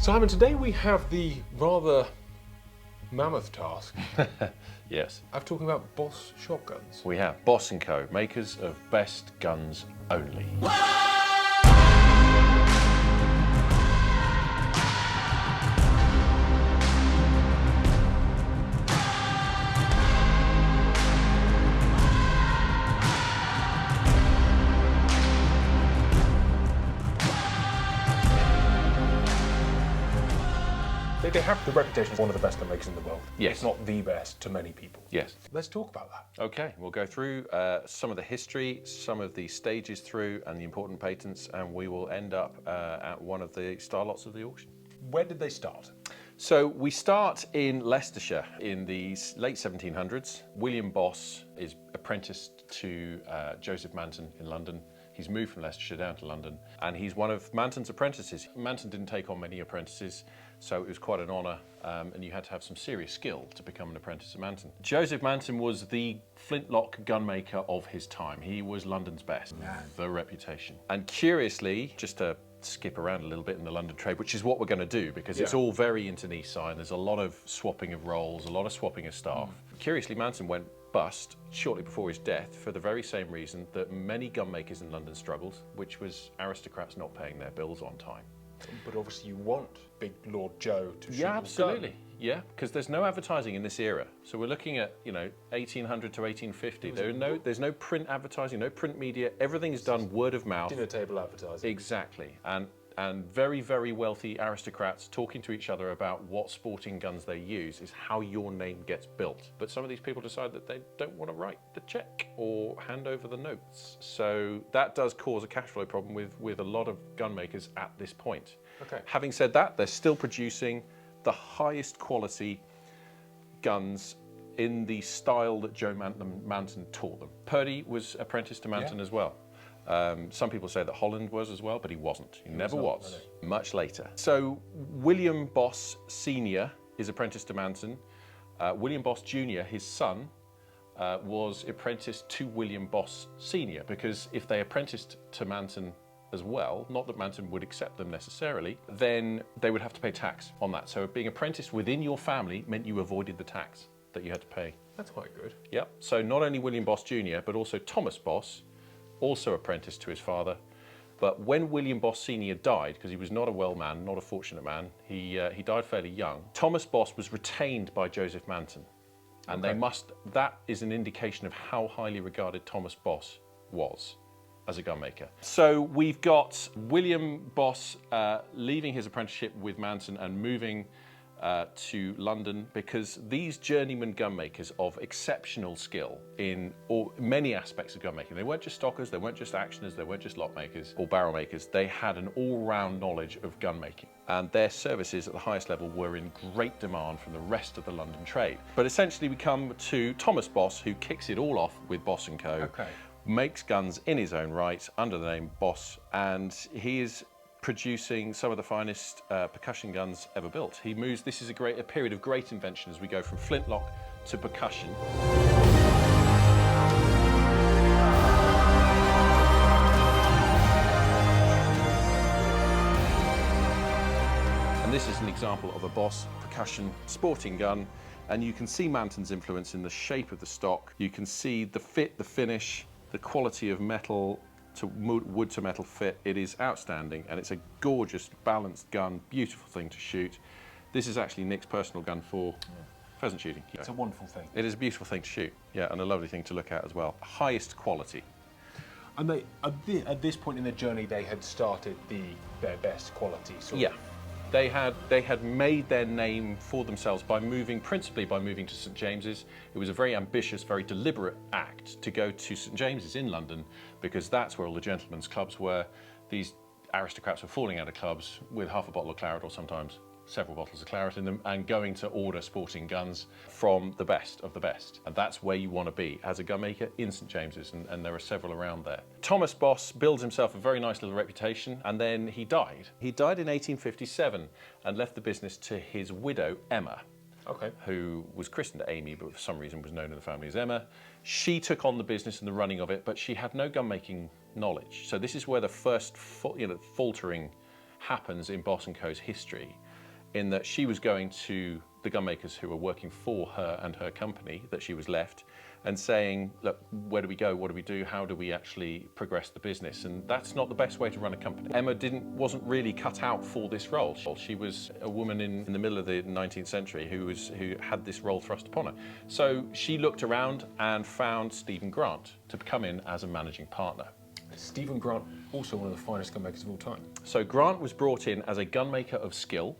Simon, today we have the rather mammoth task Yes, of talking about Boss shotguns. we have Boss & Co, makers of best guns only. They have the reputation as one of the best gun makers in the world. Yes. If not the best to many people. Yes. Let's talk about that. Okay, we'll go through some of the history, some of the stages through and the important patents, and we will end up at one of the star lots of the auction. Where did they start? So we start in Leicestershire in the late 1700s. William Boss is apprenticed to Joseph Manton in London. He's moved from Leicestershire down to London, and he's one of Manton's apprentices. Manton didn't take on many apprentices, so it was quite an honour, and you had to have some serious skill to become an apprentice of Manton. Joseph Manton was the flintlock gunmaker of his time. He was London's best, the reputation. And curiously, just to skip around a little bit in the London trade, which is what we're going to do, because it's all very internecine. There's a lot of swapping of roles, a lot of swapping of staff. Curiously, Manton went bust shortly before his death for the very same reason that many gunmakers in London struggled, which was aristocrats not paying their bills on time. But obviously you want Big Lord Joe to shoot Yeah, your absolutely. gun. Yeah, because there's no advertising in this era. So we're looking at, 1800 to 1850. There's no print advertising, no print media. Everything's done word of mouth. Dinner table advertising. Exactly. And very, very wealthy aristocrats talking to each other about what sporting guns they use is how your name gets built. But some of these people decide that they don't want to write the check or hand over the notes. So that does cause a cash flow problem with a lot of gun makers at this point. Okay. Having said that, they're still producing the highest quality guns in the style that Joe Manton taught them. Purdy was apprenticed to Manton as well. Some people say that Holland was as well, but he wasn't. He never was. Much later. So William Boss Sr. is apprenticed to Manton. William Boss Jr., his son, was apprenticed to William Boss Sr. because if they apprenticed to Manton as well, not that Manton would accept them necessarily, then they would have to pay tax on that. So being apprenticed within your family meant you avoided the tax that you had to pay. That's quite good. Yep. So not only William Boss Jr., but also Thomas Boss, also apprenticed to his father. But when William Boss Sr. died, because he was not a well man, not a fortunate man, he died fairly young, Thomas Boss was retained by Joseph Manton. And that is an indication of how highly regarded Thomas Boss was as a gunmaker. So we've got William Boss leaving his apprenticeship with Manton and moving to London because these journeyman gunmakers of exceptional skill in many aspects of gunmaking. They weren't just stockers, they weren't just actioners, they weren't just lock makers or barrel makers. They had an all-round knowledge of gunmaking, and their services at the highest level were in great demand from the rest of the London trade. But essentially we come to Thomas Boss, who kicks it all off with Boss & Co. Okay. Makes guns in his own right under the name Boss, and he is producing some of the finest percussion guns ever built. This is a period of great invention as we go from flintlock to percussion. And this is an example of a Boss percussion sporting gun, and you can see Manton's influence in the shape of the stock. You can see the fit, the finish, the quality of metal to wood to metal fit. It is outstanding, and it's a gorgeous, balanced gun, beautiful thing to shoot. This is actually Nick's personal gun for pheasant shooting. It's a wonderful thing. It is a beautiful thing to shoot, yeah, and a lovely thing to look at as well. Highest quality. And they, at this point in their journey, they had started their best quality sort of. They had made their name for themselves principally by moving to St James's. It was a very ambitious, very deliberate act to go to St James's in London, because that's where all the gentlemen's clubs were. These aristocrats were falling out of clubs with half a bottle of claret, or sometimes several bottles of claret in them, and going to order sporting guns from the best of the best. And that's where you want to be as a gunmaker, in St James's, and there are several around there. Thomas Boss builds himself a very nice little reputation, and then he died. He died in 1857 and left the business to his widow, Emma. Okay. Who was christened Amy, but for some reason was known in the family as Emma. She took on the business and the running of it, but she had no gunmaking knowledge. So this is where the first faltering happens in Boss & Co.'s history. in that she was going to the gunmakers who were working for her and her company that she was left and saying, look, where do we go? What do we do? How do we actually progress the business? And that's not the best way to run a company. Emma wasn't really cut out for this role. She was a woman in the middle of the 19th century who had this role thrust upon her. So she looked around and found Stephen Grant to come in as a managing partner. Stephen Grant, also one of the finest gunmakers of all time. So Grant was brought in as a gunmaker of skill,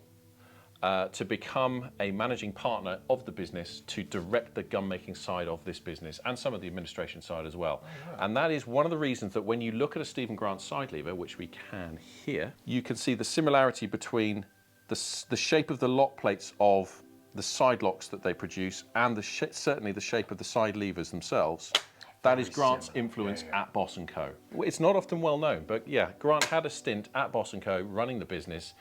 to become a managing partner of the business to direct the gun-making side of this business and some of the administration side as well. Oh, wow. And that is one of the reasons that when you look at a Stephen Grant side lever, which we can here, you can see the similarity between the shape of the lock plates of the side locks that they produce and certainly the shape of the side levers themselves. That is Grant's influence at Boss & Co. It's not often well known, but yeah, Grant had a stint at Boss & Co. running the business,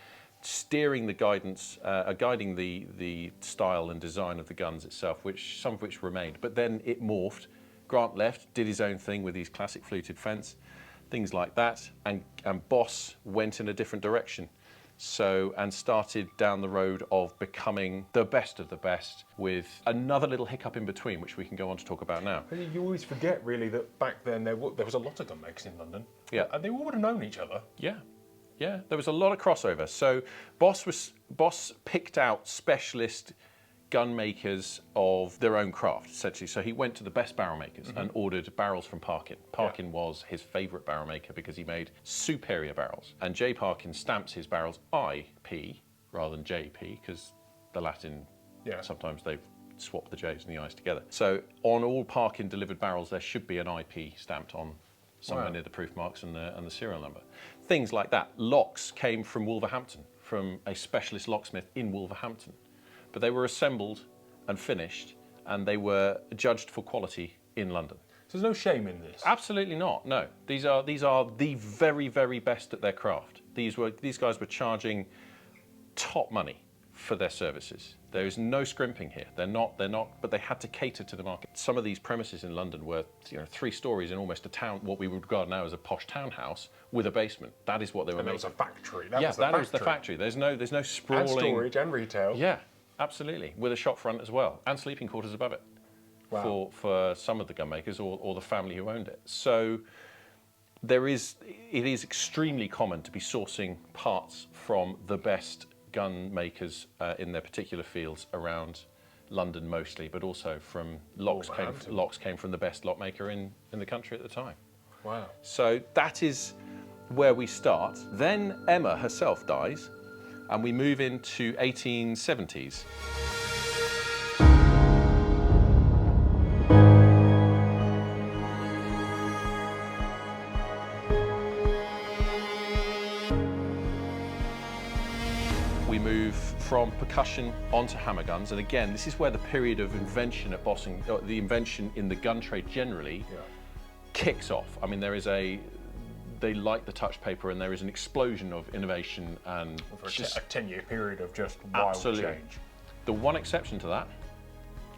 steering the guidance, guiding the style and design of the guns itself, some of which remained. But then it morphed. Grant left, did his own thing with his classic fluted fence, things like that, and Boss went in a different direction. And started down the road of becoming the best of the best, with another little hiccup in between, which we can go on to talk about now. You always forget, really, that back then there was a lot of gunmakers in London. Yeah. And they all would have known each other. Yeah. Yeah, there was a lot of crossover. So Boss picked out specialist gun makers of their own craft, essentially. So he went to the best barrel makers and ordered barrels from Parkin. Parkin was his favourite barrel maker because he made superior barrels. And J. Parkin stamps his barrels IP rather than JP, because the Latin, sometimes they've swapped the J's and the I's together. So on all Parkin delivered barrels, there should be an IP stamped on somewhere near the proof marks and the serial number. Things like that. Locks came from Wolverhampton, from a specialist locksmith in Wolverhampton. But they were assembled and finished, and they were judged for quality in London. So there's no shame in this? Absolutely not, no. These are the very, very best at their craft. These guys were charging top money for their services. There is no scrimping here. They're not, but they had to cater to the market. Some of these premises in London were, 3 stories in almost a town, what we would regard now as a posh townhouse with a basement. That is what they were making. That was a factory. That was the factory. There's no sprawling. And storage and retail. Yeah, absolutely. With a shop front as well, and sleeping quarters above it. Wow. For some of the gun makers or the family who owned it. So it is extremely common to be sourcing parts from the best gun makers in their particular fields around London mostly, but also from locks came from the best lock maker in the country at the time. Wow. So that is where we start. Then Emma herself dies, and we move into 1870s. We move from percussion onto hammer guns, and again, this is where the period of invention at Bossing, the invention in the gun trade generally, kicks off. I mean, they like the touch paper, and there is an explosion of innovation and for a 10-year period of just wild change. The one exception to that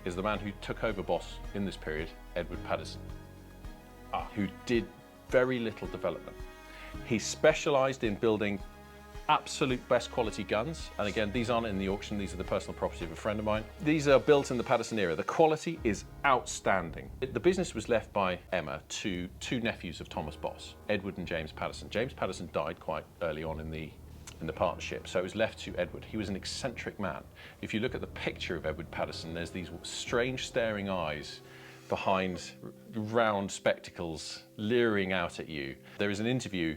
is the man who took over Boss in this period, Edward Paterson, who did very little development. He specialised in building absolute best quality guns, and again, these aren't in the auction, these are the personal property of a friend of mine. These are built in the Paterson era. The quality is outstanding. The business was left by Emma to 2 nephews of Thomas Boss, Edward and James Paterson. James Paterson died quite early on in the partnership, so it was left to Edward. He was an eccentric man. If you look at the picture of Edward Paterson, there's these strange staring eyes behind round spectacles leering out at you. There is an interview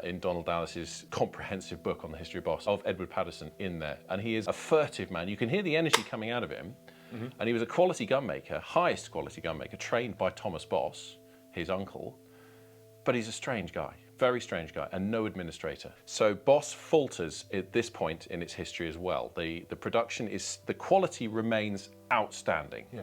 in Donald Dallas's comprehensive book on the history of Boss of Edward Paterson in there, and he is a furtive man. You can hear the energy coming out of him, and he was a quality gunmaker, highest quality gunmaker, trained by Thomas Boss, his uncle, but he's a strange guy, very strange guy, and no administrator. So Boss falters at this point in its history as well. The production is, the quality remains outstanding. Yeah.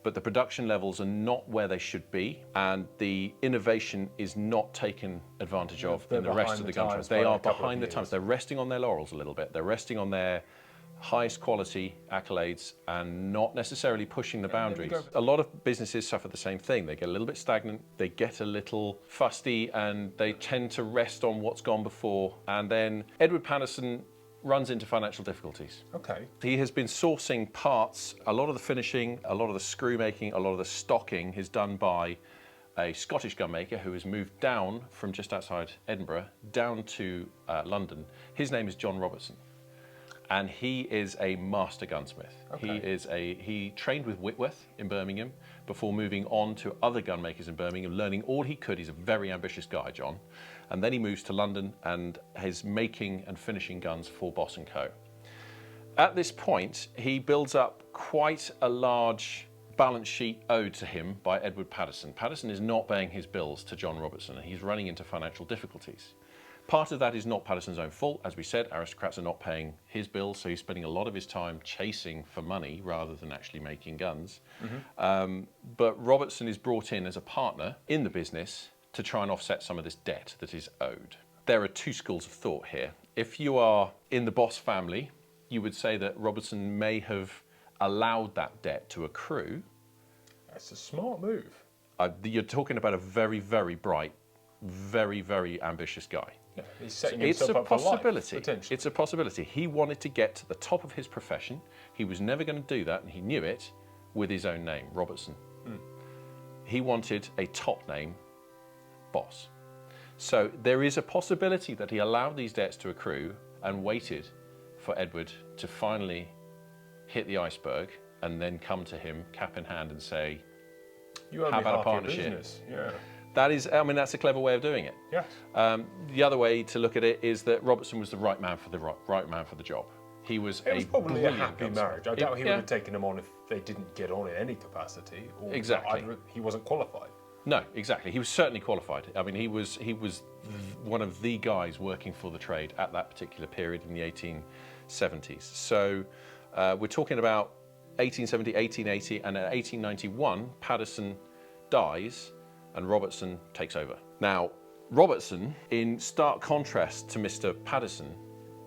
But the production levels are not where they should be, and the innovation is not taken advantage of in the rest of the gun trade. They are behind the times. They're resting on their laurels a little bit. They're resting on their highest quality accolades and not necessarily pushing the boundaries. A lot of businesses suffer the same thing. They get a little bit stagnant, they get a little fusty, and they tend to rest on what's gone before. And then Edward Paterson runs into financial difficulties. Okay. He has been sourcing parts, a lot of the finishing, a lot of the screw making, a lot of the stocking is done by a Scottish gunmaker who has moved down from just outside Edinburgh down to London. His name is John Robertson, and he is a master gunsmith. Okay. He trained with Whitworth in Birmingham before moving on to other gunmakers in Birmingham, learning all he could. He's a very ambitious guy, John. And then he moves to London and is making and finishing guns for Boss & Co. At this point, he builds up quite a large balance sheet owed to him by Edward Paterson. Paterson is not paying his bills to John Robertson, and he's running into financial difficulties. Part of that is not Paterson's own fault. As we said, aristocrats are not paying his bills, so he's spending a lot of his time chasing for money rather than actually making guns. But Robertson is brought in as a partner in the business to try and offset some of this debt that is owed. There are two schools of thought here. If you are in the Boss family, you would say that Robertson may have allowed that debt to accrue. That's a smart move. You're talking about a very, very bright, very, very ambitious guy. Yeah, he's setting himself up for life, potentially. It's a possibility. He wanted to get to the top of his profession. He was never going to do that, and he knew it, with his own name, Robertson. He wanted a top name, Boss. So there is a possibility that he allowed these debts to accrue and waited for Edward to finally hit the iceberg and then come to him cap in hand and say, You owe how me about a half your partnership? business. Yeah. That is, I mean, that's a clever way of doing it. Yes. The other way to look at it is that Robertson was the right man for the right man for the job. He was It was probably a brilliant happy gunsmith. marriage. I doubt he would have taken him on if they didn't get on in any capacity. Or Exactly. He wasn't qualified. No, exactly. He was certainly qualified. I mean, he was one of the guys working for the trade at that particular period in the 1870s. So we're talking about 1870, 1880, and at 1891, Paterson dies and Robertson takes over. Now, Robertson, in stark contrast to Mr. Paterson,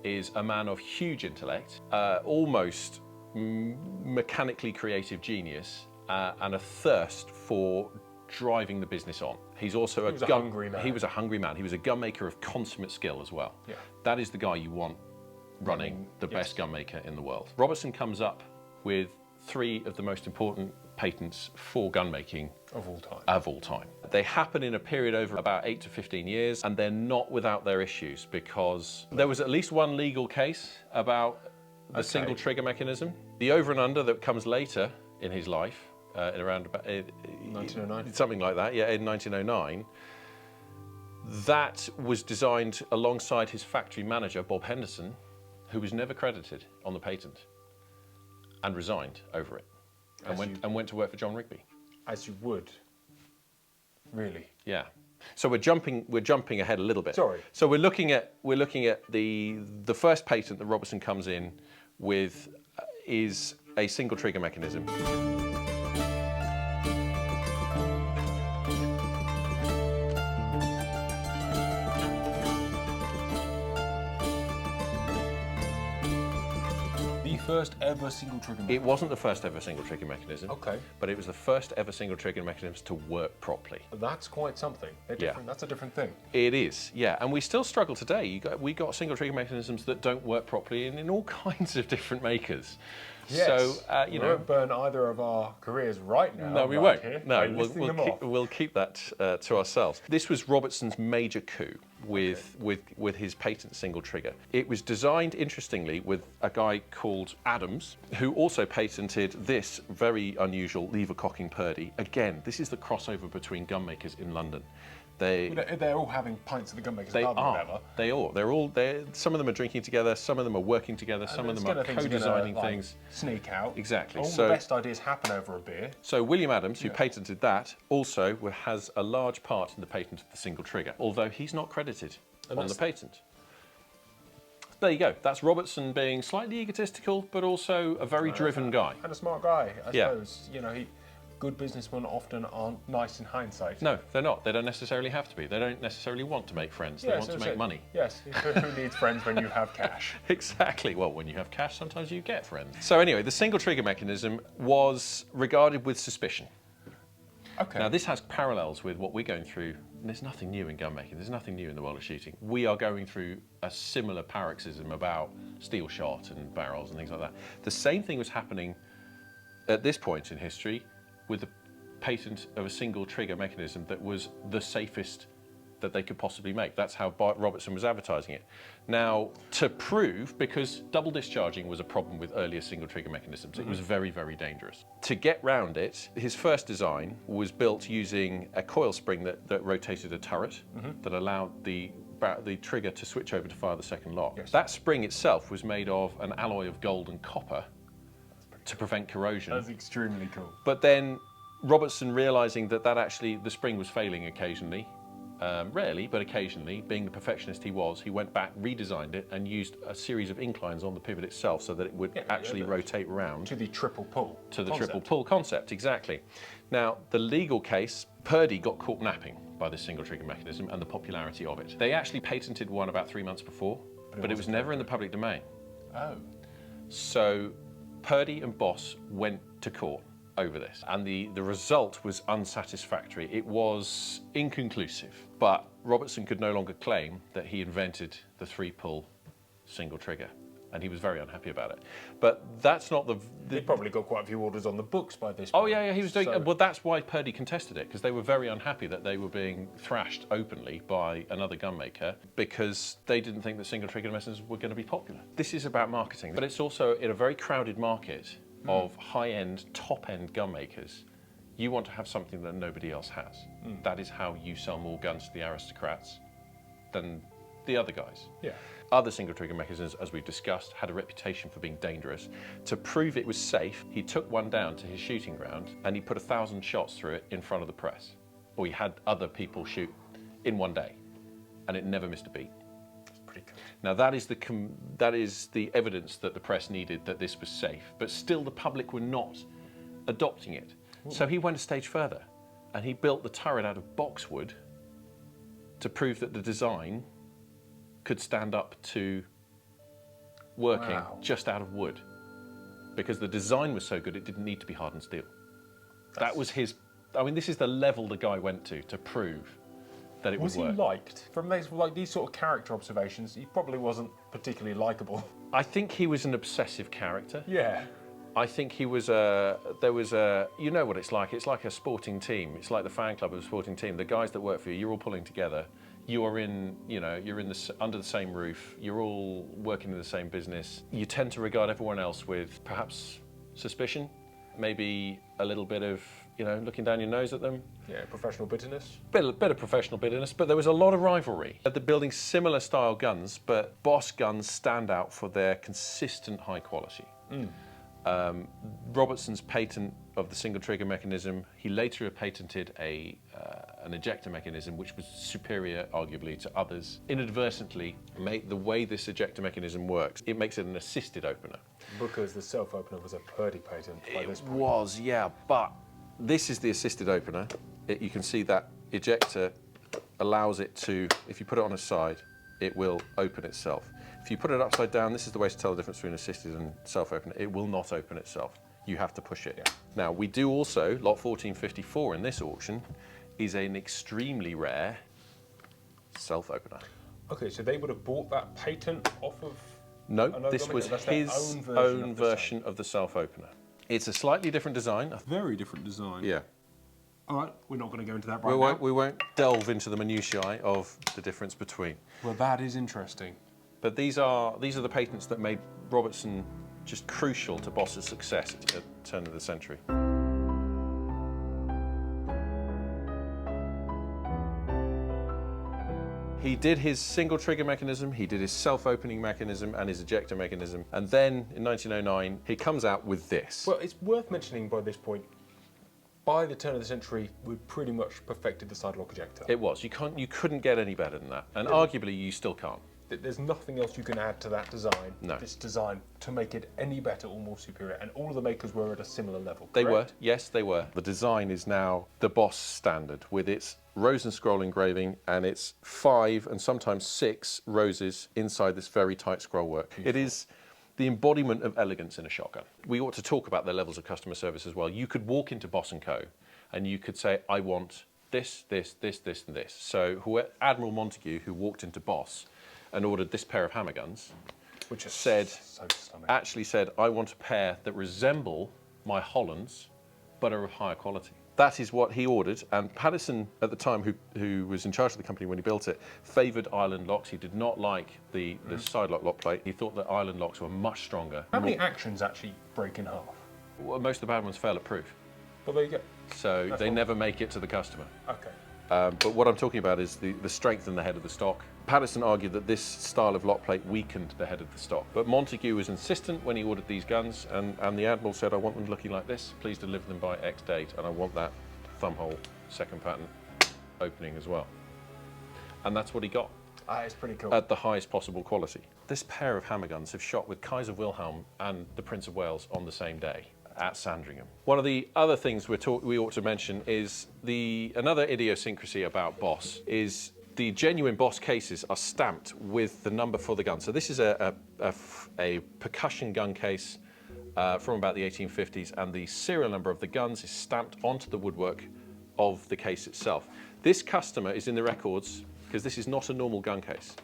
is a man of huge intellect, almost mechanically creative genius, and a thirst for driving the business on. He's also a hungry man. He was a hungry man. He was a gunmaker of consummate skill as well. Yeah. That is the guy you want running the best gunmaker in the world. Robertson comes up with 3 of the most important patents for gunmaking Of all time. of all time. They happen in a period over about 8 to 15 years, and they're not without their issues, because there was at least one legal case about the single trigger mechanism. The over and under that comes later in his life, in around about 1909. something like that, yeah, in 1909. That was designed alongside his factory manager, Bob Henderson, who was never credited on the patent, and resigned over it, and went to work for John Rigby. As you would. Really. Yeah. So we're jumping ahead a little bit. Sorry. So we're looking at the first patent that Robertson comes in with is a single trigger mechanism. First ever single trigger mechanism. It wasn't the first ever single trigger mechanism. Okay. But it was the first ever single trigger mechanism to work properly. That's quite something. They're different. That's a different thing. It is, yeah. And we still struggle today. We got single trigger mechanisms that don't work properly in all kinds of different makers. Yes. So, we won't burn either of our careers right now. No, we right won't. Here, No, we'll keep that to ourselves. This was Robertson's major coup with his patent single trigger. It was designed, interestingly, with a guy called Adams, who also patented this very unusual lever cocking Purdy. Again, this is the crossover between gunmakers in London. They're all having pints at the Gunmaker's They pub or are. whatever. They are. They're all. Some of them are drinking together. Some of them are working together. Some of them are co-designing things. Sneak out. Exactly. All So the best ideas happen over a beer. So William Adams, who patented that, also has a large part in the patent of the single trigger, although he's not credited on the patent. There you go. That's Robertson being slightly egotistical, but also a very driven guy. And a smart guy, I suppose. You know, good businessmen often aren't nice in hindsight. No, they're not. They don't necessarily have to be. They don't necessarily want to make friends. They want to make money. Yes, who needs friends when you have cash? Exactly. Well, when you have cash, sometimes you get friends. So anyway, the single trigger mechanism was regarded with suspicion. Okay. Now, this has parallels with what we're going through there's nothing new in gunmaking. There's nothing new in the world of shooting. We are going through a similar paroxysm about steel shot and barrels and things like that. The same thing was happening at this point in history with the patent of a single trigger mechanism that was the safest that they could possibly make. That's how Robertson was advertising it. Now, to prove, because double discharging was a problem with earlier single trigger mechanisms, it was very, very dangerous. To get round it, his first design was built using a coil spring that rotated a turret that allowed the trigger to switch over to fire the second lock. Yes. That spring itself was made of an alloy of gold and copper to prevent corrosion. That's extremely cool. But then Robertson, realizing that actually the spring was failing occasionally, rarely, but occasionally, being the perfectionist he was, he went back, redesigned it, and used a series of inclines on the pivot itself so that it would actually rotate round. To the triple pull. To the triple pull concept, exactly. Now, the legal case, Purdy got caught napping by this single trigger mechanism and the popularity of it. They actually patented one about 3 months before, but it was never in the public domain. Oh. So Purdy and Boss went to court over this, and the result was unsatisfactory. It was inconclusive, but Robertson could no longer claim that he invented the 3-pull single trigger, and he was very unhappy about it. But that's not He probably got quite a few orders on the books by this Oh point. yeah, he was doing. Well, that's why Purdy contested it, because they were very unhappy that they were being thrashed openly by another gunmaker because they didn't think that single trigger mechanisms were going to be popular. This is about marketing, but it's also in a very crowded market of high-end, top-end gun makers. You want to have something that nobody else has. That is how you sell more guns to the aristocrats than the other guys. Yeah. Other single trigger mechanisms, as we've discussed, had a reputation for being dangerous. To prove it was safe, he took one down to his shooting ground and he put 1,000 shots through it in front of the press. Or he had other people shoot in one day, and it never missed a beat. Pretty cool. Now that is the evidence that the press needed that this was safe, but still the public were not adopting it. So he went a stage further, and he built the turret out of boxwood to prove that the design could stand up to working just out of wood, because the design was so good it didn't need to be hardened steel. That was his. I mean, this is the level the guy went to prove that it would work. Was he liked? From these sort of character observations, he probably wasn't particularly likable. I think he was an obsessive character. Yeah. I think he was you know what it's like a sporting team. It's like the fan club of a sporting team. The guys that work for you, you're all pulling together. You are under the same roof. You're all working in the same business. You tend to regard everyone else with perhaps suspicion, maybe a little bit of, looking down your nose at them. Yeah, professional bitterness. Bit of professional bitterness, but there was a lot of rivalry. They're building similar style guns, but Boss guns stand out for their consistent high quality. Robertson's patent of the single trigger mechanism, he later patented an ejector mechanism which was superior arguably to others. Inadvertently, the way this ejector mechanism works, it makes it an assisted opener. Because the self-opener was a Purdy patent by this point. It was, yeah, but this is the assisted opener. You can see that ejector allows it to, if you put it on a side, it will open itself. If you put it upside down, this is the way to tell the difference between assisted and self-opener. It will not open itself. You have to push it. Yeah. Now, we do also, lot 1454 in this auction, is an extremely rare self-opener. Okay, so they would have bought that patent off of... No, this was his own version of the self-opener. It's a slightly different design. A very different design. Yeah. All right, we're not going to go into that right now. We won't delve into the minutiae of the difference between. Well, that is interesting. But these are the patents that made Robertson just crucial to Boss's success at the turn of the century. He did his single trigger mechanism, he did his self-opening mechanism and his ejector mechanism, and then in 1909 he comes out with this. Well, it's worth mentioning by this point, by the turn of the century, we'd pretty much perfected the side lock ejector. It was. You couldn't get any better than that, and arguably you still can't. There's nothing else you can add to that design, No. this design, to make it any better or more superior, and all of the makers were at a similar level, They were, correct? yes, they were. The design is now the Boss standard with its rose and scroll engraving and its 5 and sometimes 6 roses inside this very tight scroll work. Beautiful. It is the embodiment of elegance in a shotgun. We ought to talk about their levels of customer service as well. You could walk into Boss & Co. and you could say, I want this, this, this, this, and this. So Admiral Montague, who walked into Boss and ordered this pair of hammer guns, Which is said, so stunning. actually said, I want a pair that resemble my Hollands, but are of higher quality. That is what he ordered, and Patterson, at the time, who was in charge of the company when he built it, favoured island locks. He did not like the side lock plate. He thought that island locks were much stronger. How many actions actually break in half? Well, most of the bad ones fail at proof, Well, there you go. so That's they all. never make it to the customer. Okay. But what I'm talking about is the strength in the head of the stock. Patterson argued that this style of lock plate weakened the head of the stock. But Montague was insistent when he ordered these guns, and the Admiral said, I want them looking like this. Please deliver them by X date, and I want that thumbhole second pattern opening as well. And that's what he got. It's pretty cool. At the highest possible quality. This pair of hammer guns have shot with Kaiser Wilhelm and the Prince of Wales on the same day at Sandringham. One of the other things we ought to mention is another idiosyncrasy about Boss is the genuine Boss cases are stamped with the number for the gun. So this is a percussion gun case from about the 1850s, and the serial number of the guns is stamped onto the woodwork of the case itself. This customer is in the records because this is not a normal gun case.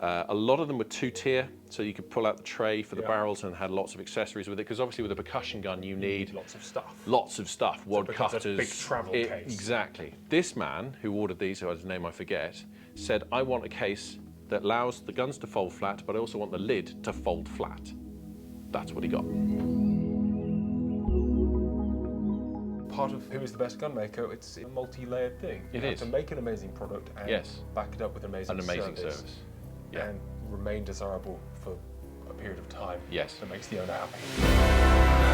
A lot of them were two-tier, so you could pull out the tray for the barrels and had lots of accessories with it, because obviously with a percussion gun you need lots of stuff. Lots of stuff, wad cutters. A big travel case. Exactly. This man, who ordered these, whose name I forget, said, I want a case that allows the guns to fold flat, but I also want the lid to fold flat. That's what he got. Part of who is the best gunmaker, it's a multi-layered thing. It You is. have to make an amazing product and Yes. back it up with an amazing Service. Yeah. and remain desirable for a period of time. Yes. That makes the owner happy.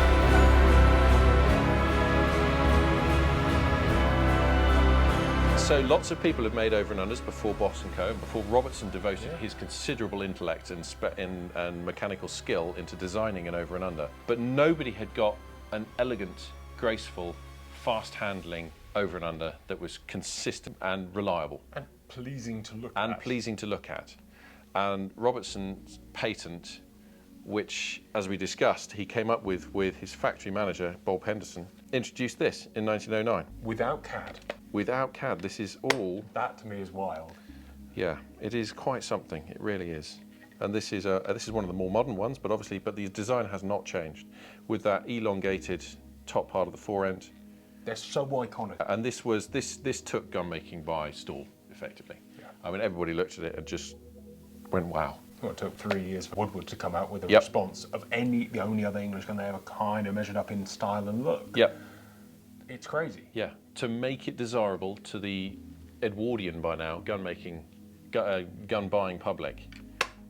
So lots of people have made over and unders before Boss & Co. and before Robertson devoted his considerable intellect and mechanical skill into designing an over and under. But nobody had got an elegant, graceful, fast handling over and under that was consistent and reliable. And pleasing to look at. And pleasing to look at. And Robertson's patent, which, as we discussed, he came up with his factory manager, Bob Henderson, introduced this in 1909. Without CAD. Without CAD, this is all... That to me is wild. Yeah, it is quite something, it really is. And this is one of the more modern ones, but the design has not changed. With that elongated top part of the fore end. They're so iconic. And this took gun making by storm, effectively. Yeah. I mean, everybody looked at it and just went, wow. Well, it took 3 years for Woodward to come out with a Yep. response of the only other English gun they ever kind of measured up in style and look. Yep. It's crazy. Yeah, to make it desirable to the Edwardian by now gun buying public,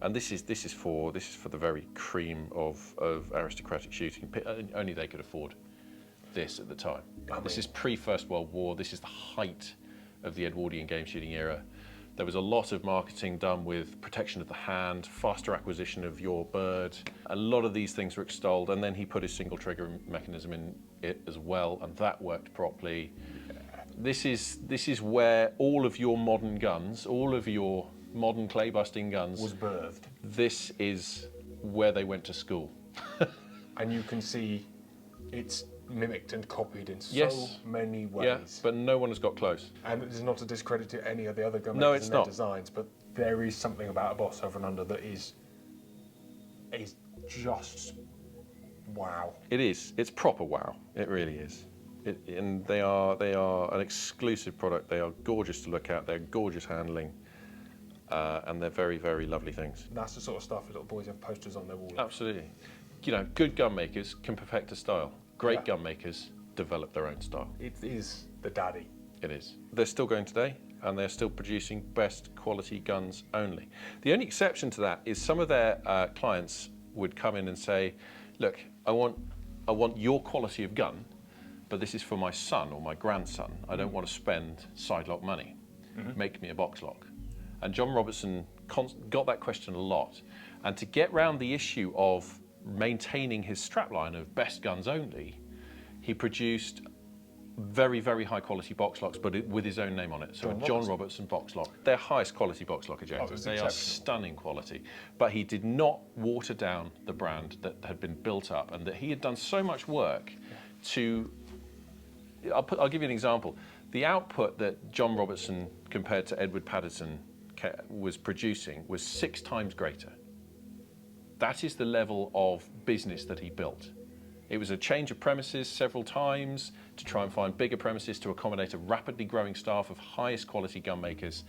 and this is for the very cream of aristocratic shooting. Only they could afford this at the time. This is pre-First World War. This is the height of the Edwardian game shooting era. There was a lot of marketing done with protection of the hand, faster acquisition of your bird. A lot of these things were extolled, and then he put his single trigger mechanism in it as well, and that worked properly. This is where all of your modern guns, all of your modern clay busting guns Was birthed. This is where they went to school. And you can see it's mimicked and copied in so Yes. many ways. Yeah, but no one has got close. And this is not to discredit to any of the other gun No, makers it's and their not. designs, but there is something about a Boss over and under that is just wow. It is. It's proper wow. It really is. And they are an exclusive product. They are gorgeous to look at. They're gorgeous handling, and they're very, very lovely things. That's the sort of stuff little boys have posters on their wall. Absolutely. You know, good gun makers can perfect a style. Great Yeah. gun makers develop their own style. It is the daddy. It is. They're still going today, and they're still producing best quality guns only. The only exception to that is some of their clients would come in and say, look, I want your quality of gun, but this is for my son or my grandson. I don't want to spend side lock money. Make me a box lock. And John Robertson got that question a lot. And to get round the issue of maintaining his strapline of best guns only, he produced very, very high quality box locks, but with his own name on it. So a John Robertson box lock. They're highest quality box lock ejectors. They are stunning quality. But he did not water down the brand that had been built up, and that he had done so much work to... I'll give you an example. The output that John Robertson, compared to Edward Patterson, was producing was 6 times greater. That is the level of business that he built. It was a change of premises several times to try and find bigger premises to accommodate a rapidly growing staff of highest quality gunmakers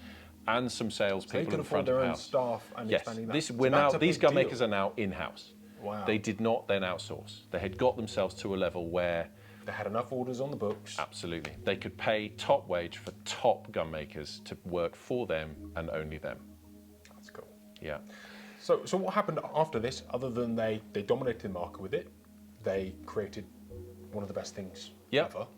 and some salespeople in front of the house. Their own staff and Yes, expanding that. these gunmakers are now in-house. Wow. They did not then outsource. They had got themselves to a level where they had enough orders on the books. absolutely they could pay top wage for top gunmakers to work for them and only them. That's cool. Yeah. So what happened after this, other than they dominated the market with it, they created one of the best things ever.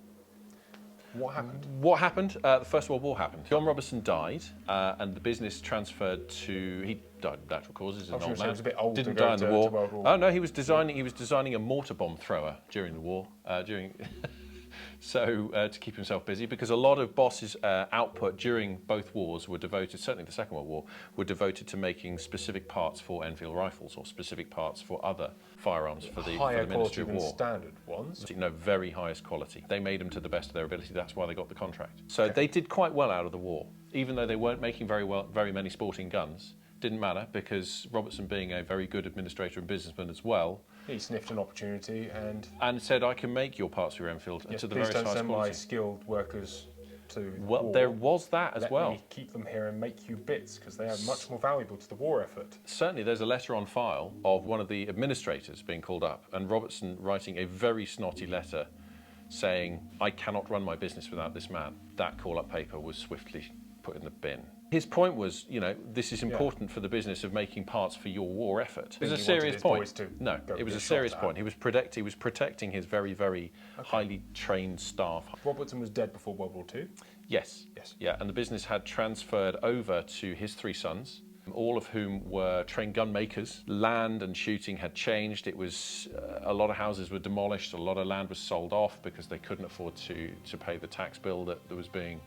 What happened? What happened? The First World War happened. John Robertson died, and the business transferred to. He died of natural causes. As an old man. He was a bit old. Didn't to go die in the to war. World War. Oh no, he was designing a mortar bomb thrower during the war. So to keep himself busy, because a lot of Boss's output during both wars were devoted, certainly the Second World War, were devoted to making specific parts for Enfield rifles or specific parts for other firearms for the Ministry of War. Standard ones. Very highest quality. They made them to the best of their ability. That's why they got the contract. So they did quite well out of the war, even though they weren't making very many sporting guns. Didn't matter, because Robertson, being a very good administrator and businessman as well, he sniffed an opportunity and said, "I can make your parts for your Enfield to the very highest quality. Send my skilled workers to Well, war. there was that as well. Let me keep them here and make you bits, because they are much more valuable to the war effort." Certainly, there's a letter on file of one of the administrators being called up, and Robertson writing a very snotty letter saying, "I cannot run my business without this man." That call-up paper was swiftly put in the bin. His point was, this is important for the business of making parts for your war effort. It was a serious point. No, it was a serious point. He was protecting his very, very highly trained staff. Robertson was dead before World War II? Yes. Yeah, and the business had transferred over to his 3 sons, all of whom were trained gun makers. Land and shooting had changed. It was a lot of houses were demolished, a lot of land was sold off because they couldn't afford to pay the tax bill that was being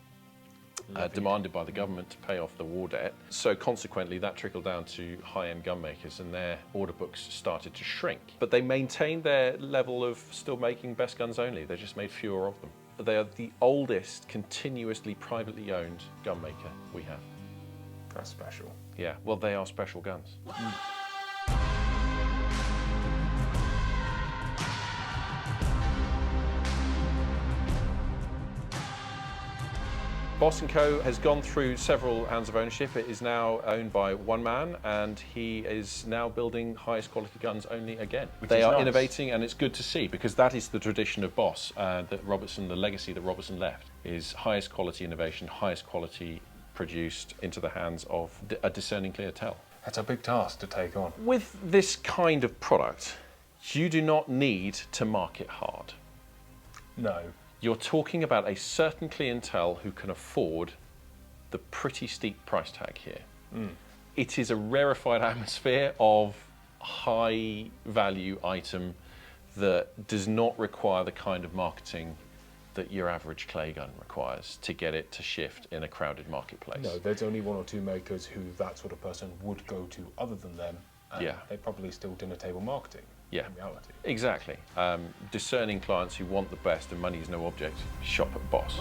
demanded by the government to pay off the war debt. So consequently, that trickled down to high-end gun makers, and their order books started to shrink. But they maintained their level of still making best guns only. They just made fewer of them. They are the oldest continuously privately owned gun maker we have. That's special. Yeah, well, they are special guns. Boss & Co. has gone through several hands of ownership. It is now owned by one man, and he is now building highest quality guns only again. They are innovating, and it's good to see, because that is the tradition of Boss, that Robertson, the legacy that Robertson left, is highest quality innovation, highest quality produced into the hands of a discerning clientele. That's a big task to take on. With this kind of product, you do not need to market hard. No. You're talking about a certain clientele who can afford the pretty steep price tag here. It is a rarefied atmosphere of high value item that does not require the kind of marketing that your average clay gun requires to get it to shift in a crowded marketplace. No, there's only 1 or 2 makers who that sort of person would go to other than them. And they're probably still dinner table marketing. Yeah, in reality. Exactly. Discerning clients who want the best and money is no object, shop at Boss.